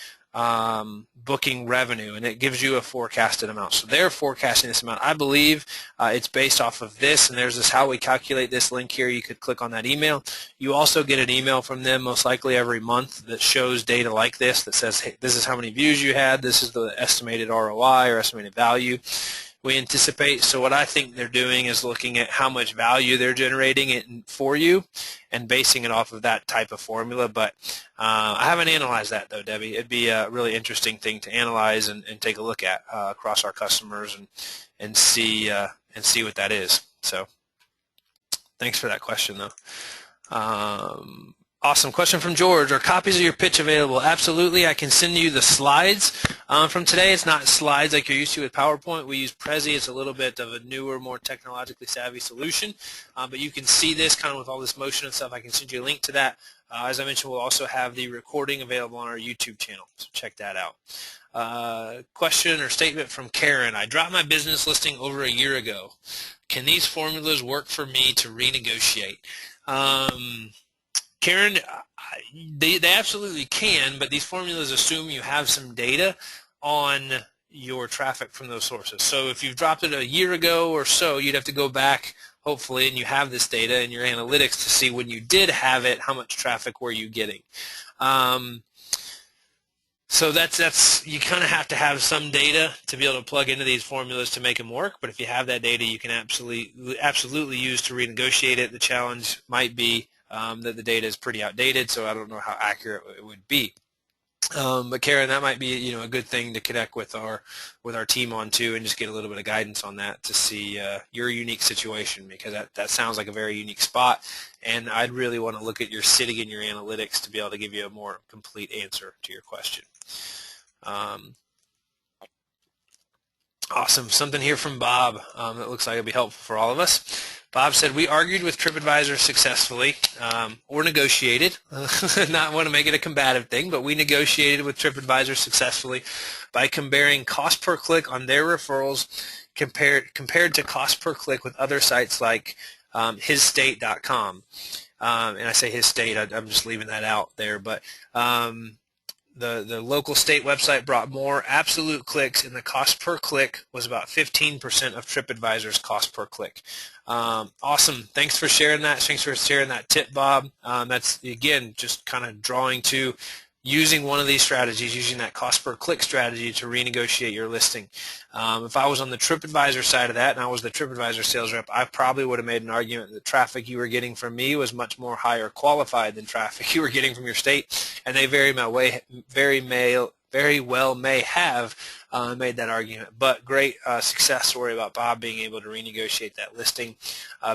booking revenue, and it gives you a forecasted amount. So they're forecasting this amount. I believe it's based off of this, and there's this how we calculate this link here. You could click on that email. You also get an email from them most likely every month that shows data like this that says, hey, this is how many views you had, this is the estimated ROI or estimated value we anticipate. So what I think they're doing is looking at how much value they're generating it for you and basing it off of that type of formula. But I haven't analyzed that though, Debbie. It'd be a really interesting thing to analyze and take a look at across our customers and see what that is. So thanks for that question though. Awesome. Question from George: are copies of your pitch available? Absolutely. I can send you the slides from today. It's not slides like you're used to with PowerPoint. We use Prezi. It's a little bit of a newer, more technologically savvy solution. But you can see this kind of with all this motion and stuff. I can send you a link to that. As I mentioned, we'll also have the recording available on our YouTube channel. So check that out. Question or statement from Karen: I dropped my business listing over a year ago. Can these formulas work for me to renegotiate? Karen, they absolutely can, but these formulas assume you have some data on your traffic from those sources. So if you've dropped it a year ago or so, you'd have to go back, hopefully, and you have this data in your analytics to see when you did have it, how much traffic were you getting. So that's you kind of have to have some data to be able to plug into these formulas to make them work. But if you have that data, you can absolutely use to renegotiate it. The challenge might be that the data is pretty outdated, so I don't know how accurate it would be. But Karen, that might be a good thing to connect with our team on too, and just get a little bit of guidance on that to see your unique situation, because that sounds like a very unique spot, and I'd really want to look at your sitting in your analytics to be able to give you a more complete answer to your question. Awesome. Something here from Bob that looks like it'll be helpful for all of us. Bob said, we argued with TripAdvisor successfully, or negotiated, not want to make it a combative thing, but we negotiated with TripAdvisor successfully by comparing cost per click on their referrals compared to cost per click with other sites like hisstate.com. And I say his state, I'm just leaving that out there, but the local state website brought more absolute clicks, and the cost per click was about 15% of TripAdvisor's cost per click. Awesome. Thanks for sharing that. Thanks for sharing that tip, Bob. That's, again, just kind of drawing to using one of these strategies, using that cost per click strategy to renegotiate your listing. If I was on the TripAdvisor side of that and I was the TripAdvisor sales rep, I probably would have made an argument that traffic you were getting from me was much more higher qualified than traffic you were getting from your state, and they very very well may have made that argument. But great success story about Bob being able to renegotiate that listing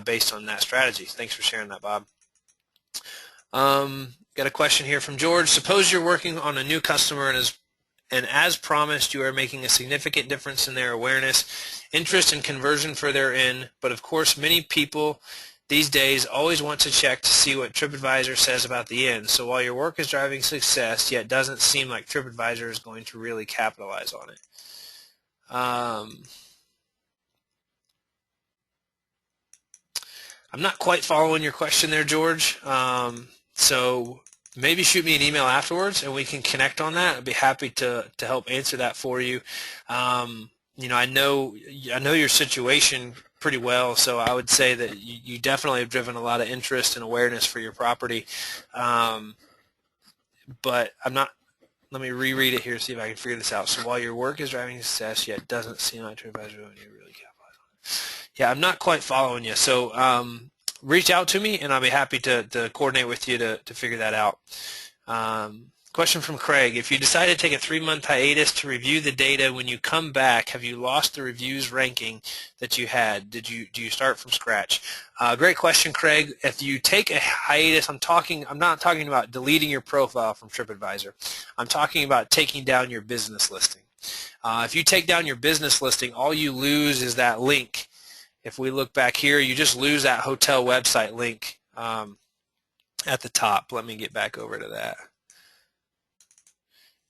based on that strategy. Thanks for sharing that, Bob. Got a question here from George. Suppose you're working on a new customer and as promised you are making a significant difference in their awareness, interest, and conversion for their inn, but of course many people these days always want to check to see what TripAdvisor says about the inn. So while your work is driving success, yet doesn't seem like TripAdvisor is going to really capitalize on it. I'm not quite following your question there, George. So maybe shoot me an email afterwards and we can connect on that. I'd be happy to help answer that for you. You know, I know your situation pretty well, so I would say that you definitely have driven a lot of interest and awareness for your property. But I'm not, let me reread it here, see if I can figure this out. So while your work is driving success, yet doesn't seem like TripAdvisor really capitalize on it. Yeah, I'm not quite following you. So reach out to me and I'll be happy to coordinate with you to figure that out. Question from Craig. If you decide to take a 3-month hiatus to review the data, when you come back, have you lost the reviews ranking that you had? Do you start from scratch? Great question, Craig. If you take a hiatus, I'm not talking about deleting your profile from TripAdvisor. I'm talking about taking down your business listing. If you take down your business listing, all you lose is that link. If we look back here, you just lose that hotel website link at the top. Let me get back over to that.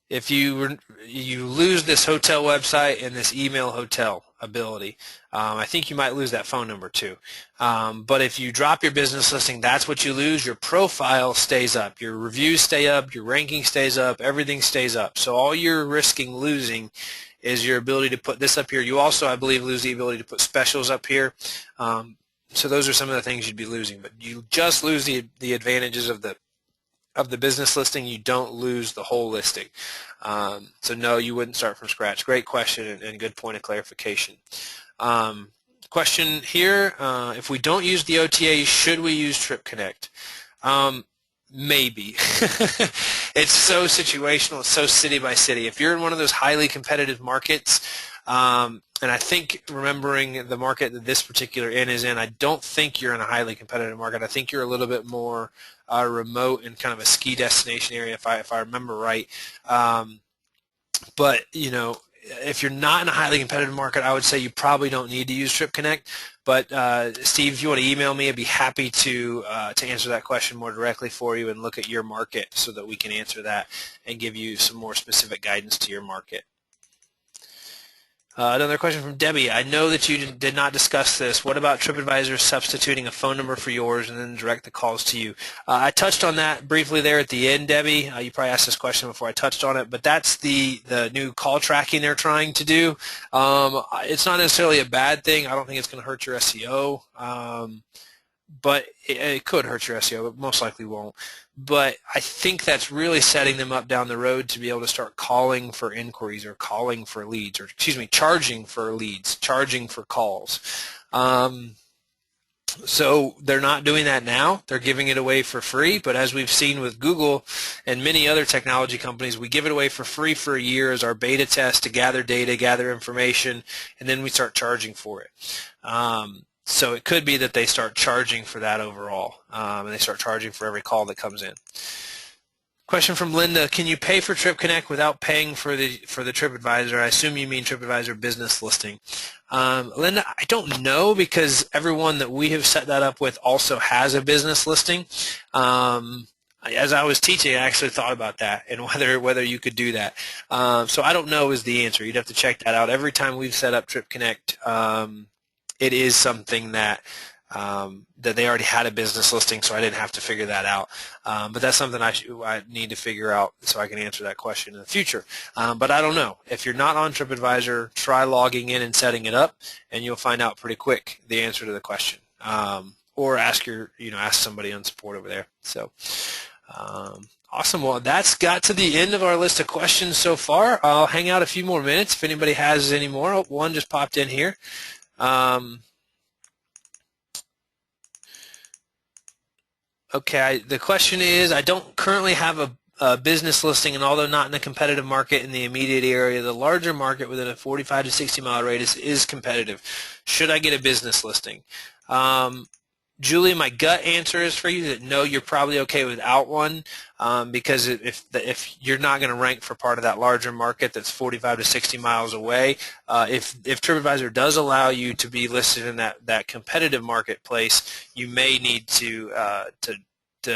If you lose this hotel website and this email hotel ability, I think you might lose that phone number too. But if you drop your business listing, that's what you lose. Your profile stays up. Your reviews stay up. Your ranking stays up. Everything stays up. So all you're risking losing is your ability to put this up here. You also, I believe, lose the ability to put specials up here. So those are some of the things you'd be losing. But you just lose the advantages of the business listing. You don't lose the whole listing. So no, you wouldn't start from scratch. Great question and good point of clarification. Question here, if we don't use the OTA, should we use TripConnect? Maybe. It's so situational. It's so city by city. If you're in one of those highly competitive markets, and I think remembering the market that this particular inn is in, I don't think you're in a highly competitive market. I think you're a little bit more remote and kind of a ski destination area, if I remember right. But you know, if you're not in a highly competitive market, I would say you probably don't need to use TripConnect. But Steve, if you want to email me, I'd be happy to answer that question more directly for you and look at your market so that we can answer that and give you some more specific guidance to your market. Another question from Debbie. I know that you did not discuss this. What about TripAdvisor substituting a phone number for yours and then direct the calls to you? I touched on that briefly there at the end, Debbie. You probably asked this question before I touched on it, but that's the new call tracking they're trying to do. It's not necessarily a bad thing. I don't think it's going to hurt your SEO, but it could hurt your SEO, but most likely won't. But I think that's really setting them up down the road to be able to start calling for inquiries or calling for leads, or excuse me, charging for leads, charging for calls. So they're not doing that now. They're giving it away for free, but as we've seen with Google and many other technology companies, we give it away for free for a year as our beta test to gather data, gather information, and then we start charging for it. So it could be that they start charging for that overall, and they start charging for every call that comes in. Question from Linda: can you pay for TripConnect without paying for the TripAdvisor? I assume you mean TripAdvisor business listing. Linda, I don't know, because everyone that we have set that up with also has a business listing. As I was teaching, I actually thought about that and whether you could do that. So I don't know is the answer. You'd have to check that out. Every time we've set up TripConnect, it is something that that they already had a business listing, so I didn't have to figure that out. But that's something I need to figure out so I can answer that question in the future. But I don't know. If you're not on TripAdvisor, try logging in and setting it up, and you'll find out pretty quick the answer to the question. Or ask somebody on support over there. So. Awesome. Well, that's got to the end of our list of questions so far. I'll hang out a few more minutes if anybody has any more. Oh, one just popped in here. Okay, the question is, I don't currently have business listing, and although not in a competitive market in the immediate area, the larger market within a 45 to 60 mile radius is competitive. Should I get a business listing? Julie, my gut answer is for you that no, you're probably okay without one, because if you're not going to rank for part of that larger market that's 45 to 60 miles away, if TripAdvisor does allow you to be listed in that competitive marketplace, you may need to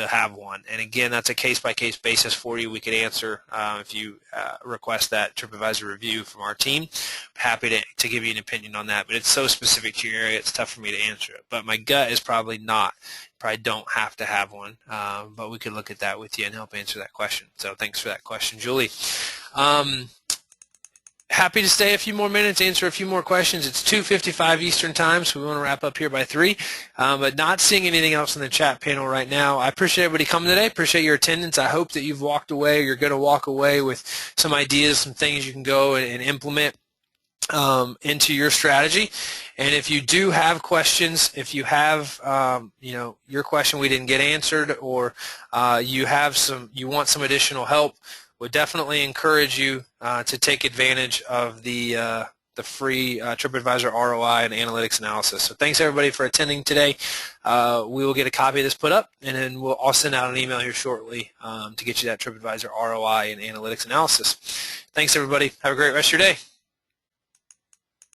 have one. And again, that's a case-by-case basis for you. We could answer if you request that TripAdvisor review from our team. Happy to give you an opinion on that, but it's so specific to your area, it's tough for me to answer it. But my gut is probably not. Probably don't have to have one, but we could look at that with you and help answer that question. So thanks for that question, Julie. Happy to stay a few more minutes, answer a few more questions. It's 2:55 Eastern Time, so we want to wrap up here by 3. But not seeing anything else in the chat panel right now. I appreciate everybody coming today. Appreciate your attendance. I hope that you've walked away, or you're going to walk away with some ideas, some things you can go and implement into your strategy. And if you do have questions, if you have your question we didn't get answered, or you want some additional help, would definitely encourage you to take advantage of the free TripAdvisor ROI and analytics analysis. So thanks everybody for attending today. We will get a copy of this put up, and then I'll send out an email here shortly to get you that TripAdvisor ROI and analytics analysis. Thanks everybody. Have a great rest of your day.